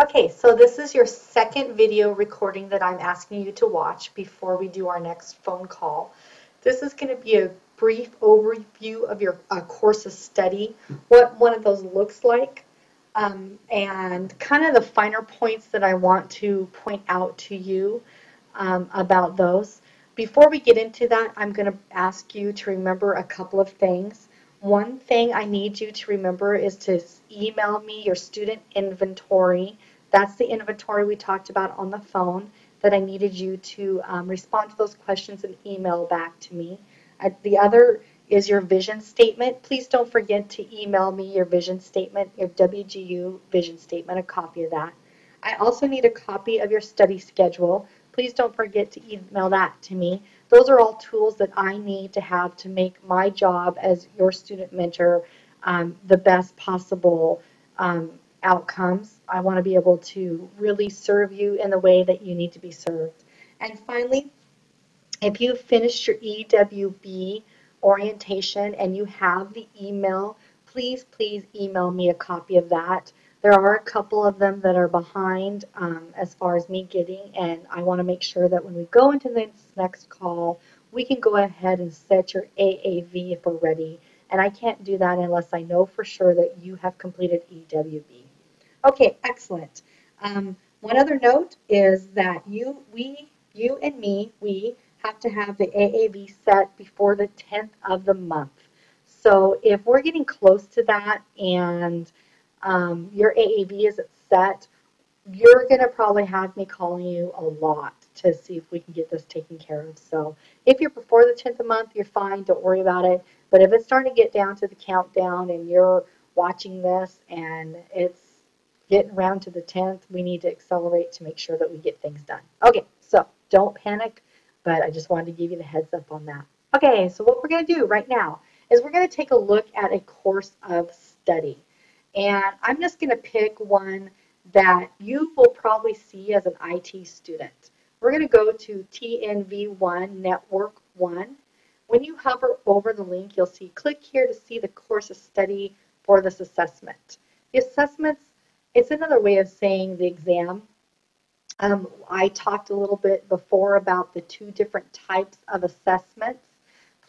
Okay, so this is your second video recording that I'm asking you to watch before we do our next phone call. This is going to be a brief overview of your course of study, what one of those looks like, and kind of the finer points that I want to point out to you about those. Before we get into that, I'm going to ask you to remember a couple of things. One thing I need you to remember is to email me your student inventory. That's the inventory we talked about on the phone that I needed you to respond to those questions and email back to me. The other is your vision statement. Please don't forget to email me your vision statement, your WGU vision statement, a copy of that. I also need a copy of your study schedule. Please don't forget to email that to me. Those are all tools that I need to have to make my job as your student mentor the best possible outcomes. I want to be able to really serve you in the way that you need to be served. And finally, if you finished your EWB orientation and you have the email, please email me a copy of that. There are a couple of them that are behind as far as me getting, and I want to make sure that when we go into this next call, we can go ahead and set your AAV if we're ready. And I can't do that unless I know for sure that you have completed EWB. Okay, excellent. One other note is that you and me, we have to have the AAV set before the 10th of the month. So if we're getting close to that and your AAV isn't set, you're going to probably have me calling you a lot to see if we can get this taken care of. So if you're before the 10th of the month, you're fine. Don't worry about it. But if it's starting to get down to the countdown and you're watching this and it's getting around to the 10th, we need to accelerate to make sure that we get things done. Okay, so don't panic, but I just wanted to give you the heads up on that. Okay, so what we're going to do right now is we're going to take a look at a course of study. And I'm just going to pick one that you will probably see as an IT student. We're going to go to TNV1 Network 1. When you hover over the link, you'll see click here to see the course of study for this assessment. The assessments, it's another way of saying the exam. I talked a little bit before about the two different types of assessments.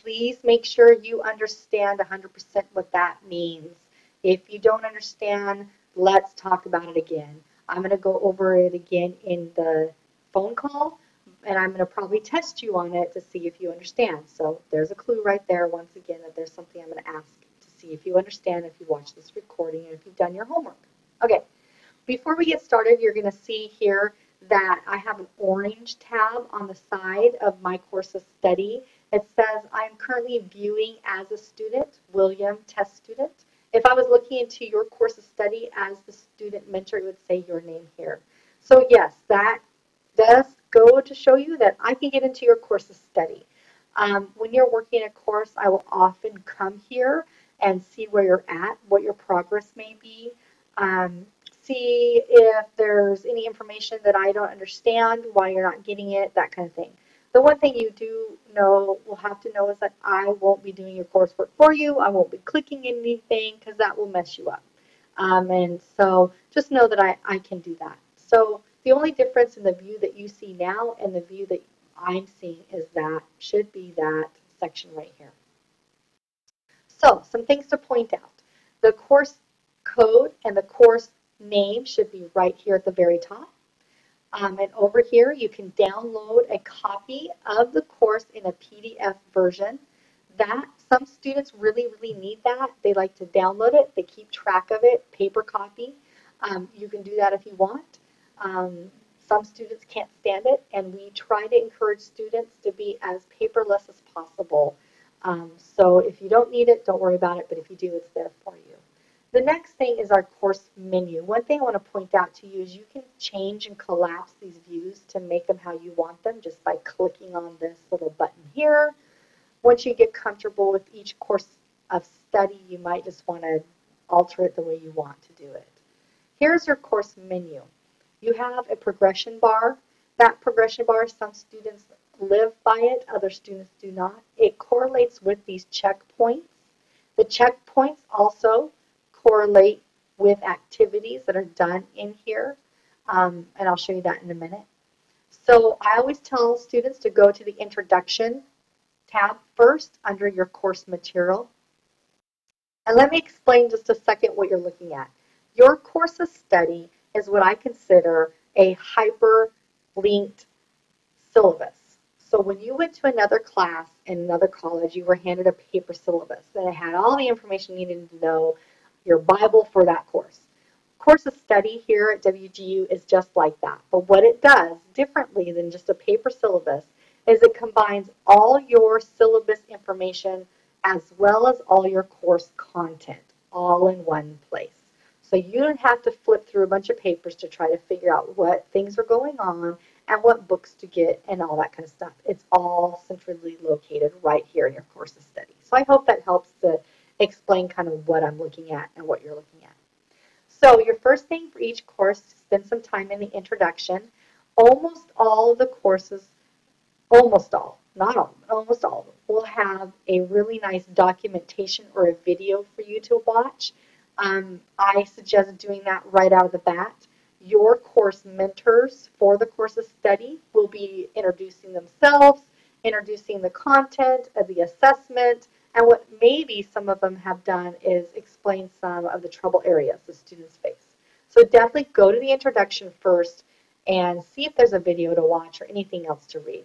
Please make sure you understand 100% what that means. If you don't understand, let's talk about it again. I'm going to go over it again in the phone call, and I'm going to probably test you on it to see if you understand. So there's a clue right there, once again, that there's something I'm going to ask to see if you understand, if you watch this recording, and if you've done your homework. Okay, before we get started, you're going to see here that I have an orange tab on the side of my course of study. It says I'm currently viewing as a student, William, test student. If I was looking into your course of study as the student mentor, it would say your name here. So yes, that does go to show you that I can get into your course of study. When you're working a course, I will often come here and see where you're at, what your progress may be. Um, See if there's any information that I don't understand, why you're not getting it, that kind of thing. The one thing you do know, will have to know, is that I won't be doing your coursework for you. I won't be clicking anything because that will mess you up. And so just know that I can do that. So the only difference in the view that you see now and the view that I'm seeing is that should be that section right here. So some things to point out. The course code and the course name should be right here at the very top. And over here, you can download a copy of the course in a PDF version. That some students really need that. They like to download it. They keep track of it, paper copy. You can do that if you want. Some students can't stand it, and we try to encourage students to be as paperless as possible. So if you don't need it, don't worry about it, but if you do, it's there for you. The next thing is our course menu. One thing I want to point out to you is you can change and collapse these views to make them how you want them just by clicking on this little button here. Once you get comfortable with each course of study, you might just want to alter it the way you want to do it. Here's your course menu. You have a progression bar. That progression bar, some students live by it, other students do not. It correlates with these checkpoints. The checkpoints also correlate with activities that are done in here. and I'll show you that in a minute. So I always tell students to go to the Introduction tab first under your course material. And let me explain just a second what you're looking at. Your course of study is what I consider a hyperlinked syllabus. So when you went to another class in another college, you were handed a paper syllabus that had all the information you needed to know, your Bible for that course. Course of study here at WGU is just like that. But what it does differently than just a paper syllabus is it combines all your syllabus information as well as all your course content all in one place. So you don't have to flip through a bunch of papers to try to figure out what things are going on and what books to get and all that kind of stuff. It's all centrally located right here in your course of study. So I hope that helps to explain kind of what I'm looking at and what you're looking at. So your first thing for each course, spend some time in the introduction. Almost all of the courses, almost all, not all, but almost all of them, will have a really nice documentation or a video for you to watch. I suggest doing that right out of the bat. Your course mentors for the course of study will be introducing themselves, introducing the content of the assessment, and what maybe some of them have done is explain some of the trouble areas the students face. So definitely go to the introduction first and see if there's a video to watch or anything else to read.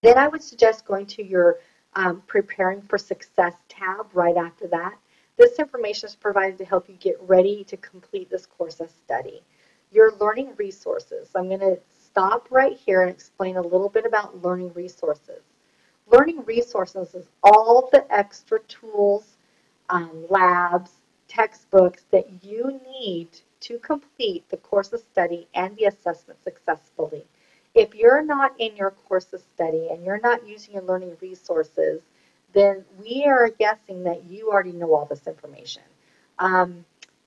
Then I would suggest going to your Preparing for Success tab right after that. This information is provided to help you get ready to complete this course of study. Your learning resources. I'm going to stop right here and explain a little bit about learning resources. Learning resources is all the extra tools, labs, textbooks that you need to complete the course of study and the assessment successfully. If you're not in your course of study and you're not using your learning resources, then we are guessing that you already know all this information.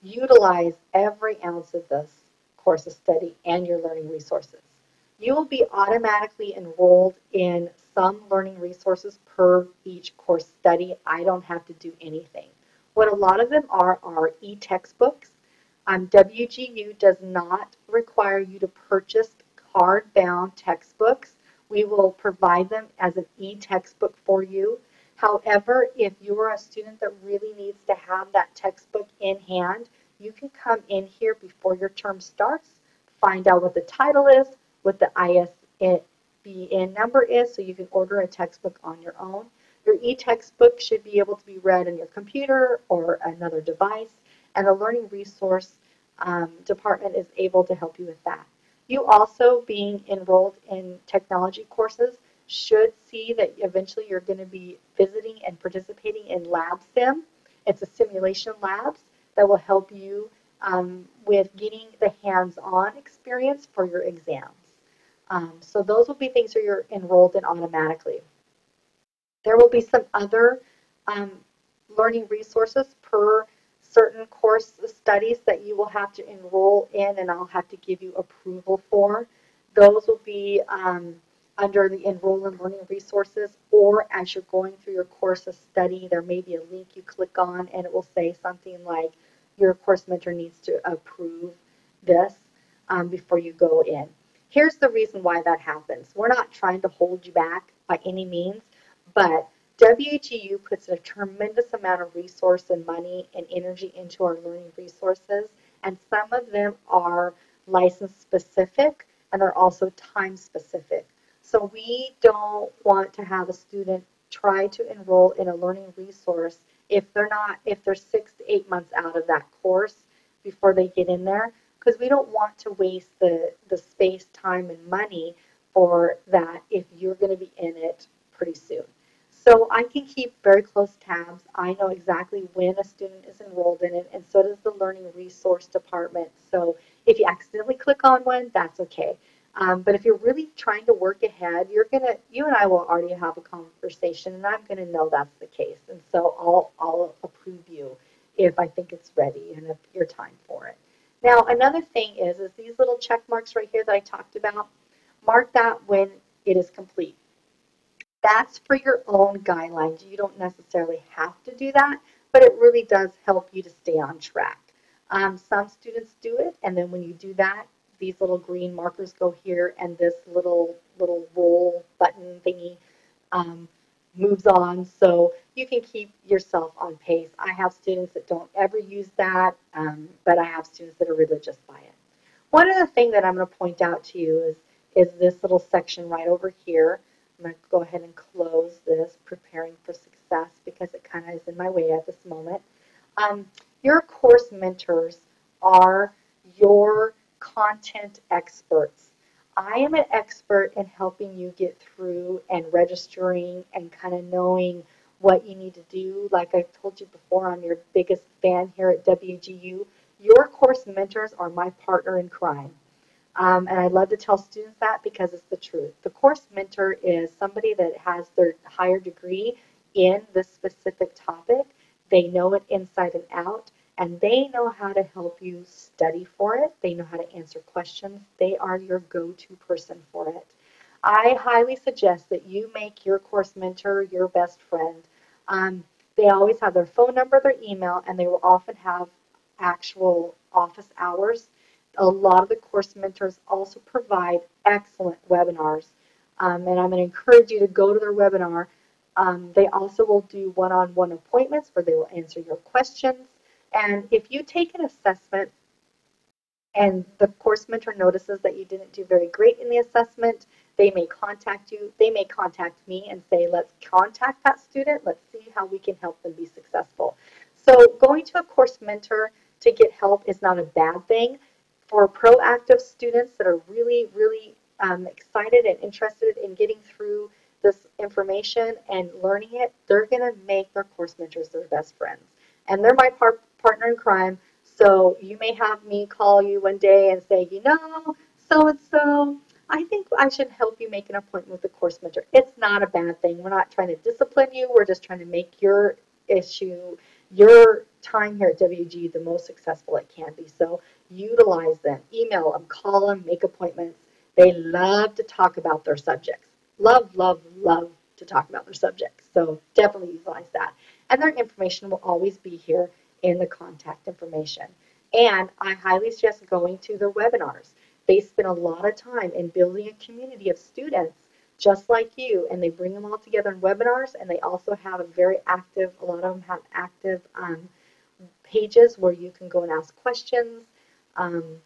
Utilize every ounce of this course of study and your learning resources. You will be automatically enrolled in some learning resources per each course study. I don't have to do anything. What a lot of them are e-textbooks. WGU does not require you to purchase hardbound textbooks. We will provide them as an e-textbook for you. However, if you are a student that really needs to have that textbook in hand, you can come in here before your term starts, find out what the title is, what the ISBN number is, so you can order a textbook on your own. Your e-textbook should be able to be read on your computer or another device, and the Learning Resource Department is able to help you with that. You also, being enrolled in technology courses, should see that eventually you're going to be visiting and participating in LabSim. It's a simulation labs that will help you with getting the hands-on experience for your exams. So those will be things that you're enrolled in automatically. There will be some other learning resources per certain course studies that you will have to enroll in and I'll have to give you approval for. Those will be under the Enroll in Learning Resources, or as you're going through your course of study, there may be a link you click on and it will say something like your course mentor needs to approve this before you go in. Here's the reason why that happens. We're not trying to hold you back by any means, but WGU puts a tremendous amount of resource and money and energy into our learning resources, and some of them are license specific and they're also time specific. So we don't want to have a student try to enroll in a learning resource if they're 6 to 8 months out of that course before they get in there, because we don't want to waste the space, time, and money for that if you're going to be in it pretty soon. So I can keep very close tabs. I know exactly when a student is enrolled in it, and so does the Learning Resource Department. So if you accidentally click on one, that's okay. But if you're really trying to work ahead, you and I will already have a conversation, and I'm going to know that's the case. And so I'll approve you if I think it's ready and if your time for it. Now, another thing is these little check marks right here that I talked about, mark that when it is complete. That's for your own guidelines. You don't necessarily have to do that, but it really does help you to stay on track. Some students do it, and then when you do that, these little green markers go here, and this little roll button thingy um, moves on, so you can keep yourself on pace. I have students that don't ever use that, but I have students that are religious by it. One other thing that I'm going to point out to you is this little section right over here. I'm going to go ahead and close this, preparing for success, because it kind of is in my way at this moment. Your course mentors are your content experts. I am an expert in helping you get through and registering and kind of knowing what you need to do. Like I told you before, I'm your biggest fan here at WGU. Your course mentors are my partner in crime. And I love to tell students that because it's the truth. The course mentor is somebody that has their higher degree in this specific topic. They know it inside and out, and they know how to help you study for it. They know how to answer questions. They are your go-to person for it. I highly suggest that you make your course mentor your best friend. They always have their phone number, their email, and they will often have actual office hours. A lot of the course mentors also provide excellent webinars, and I'm going to encourage you to go to their webinar. They also will do one-on-one appointments where they will answer your questions. And if you take an assessment and the course mentor notices that you didn't do very great in the assessment, they may contact you. They may contact me and say, let's contact that student. Let's see how we can help them be successful. So going to a course mentor to get help is not a bad thing. For proactive students that are really, really excited and interested in getting through this information and learning it, they're going to make their course mentors their best friends. And they're my partner in crime. So you may have me call you one day and say, you know, so-and-so, I think I should help you make an appointment with a course mentor. It's not a bad thing. We're not trying to discipline you. We're just trying to make your issue, your time here at WG the most successful it can be. So utilize them, email them, call them, make appointments. They love to talk about their subjects. Love, love, love to talk about their subjects. So definitely utilize that. And their information will always be here in the contact information. And I highly suggest going to their webinars. They spend a lot of time in building a community of students just like you, and they bring them all together in webinars, and they also have a very active, a lot of them have active pages where you can go and ask questions.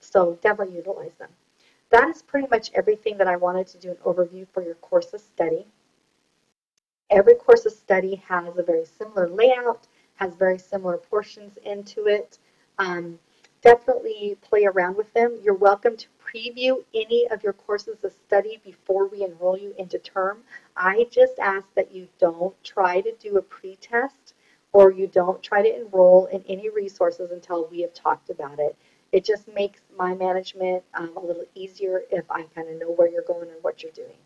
So definitely utilize them. That is pretty much everything that I wanted to do an overview for your course of study. Every course of study has a very similar layout, has very similar portions into it. Definitely play around with them. You're welcome to preview any of your courses of study before we enroll you into term. I just ask that you don't try to do a pretest or you don't try to enroll in any resources until we have talked about it. It just makes my management a little easier if I kind of know where you're going and what you're doing.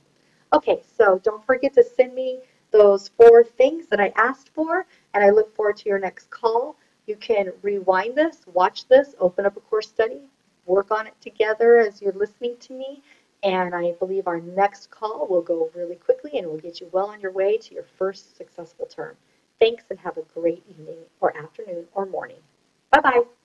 Okay, so don't forget to send me those 4 things that I asked for, and I look forward to your next call. You can rewind this, watch this, open up a course study, work on it together as you're listening to me, and I believe our next call will go really quickly and will get you well on your way to your first successful term. Thanks and have a great evening or afternoon or morning. Bye-bye.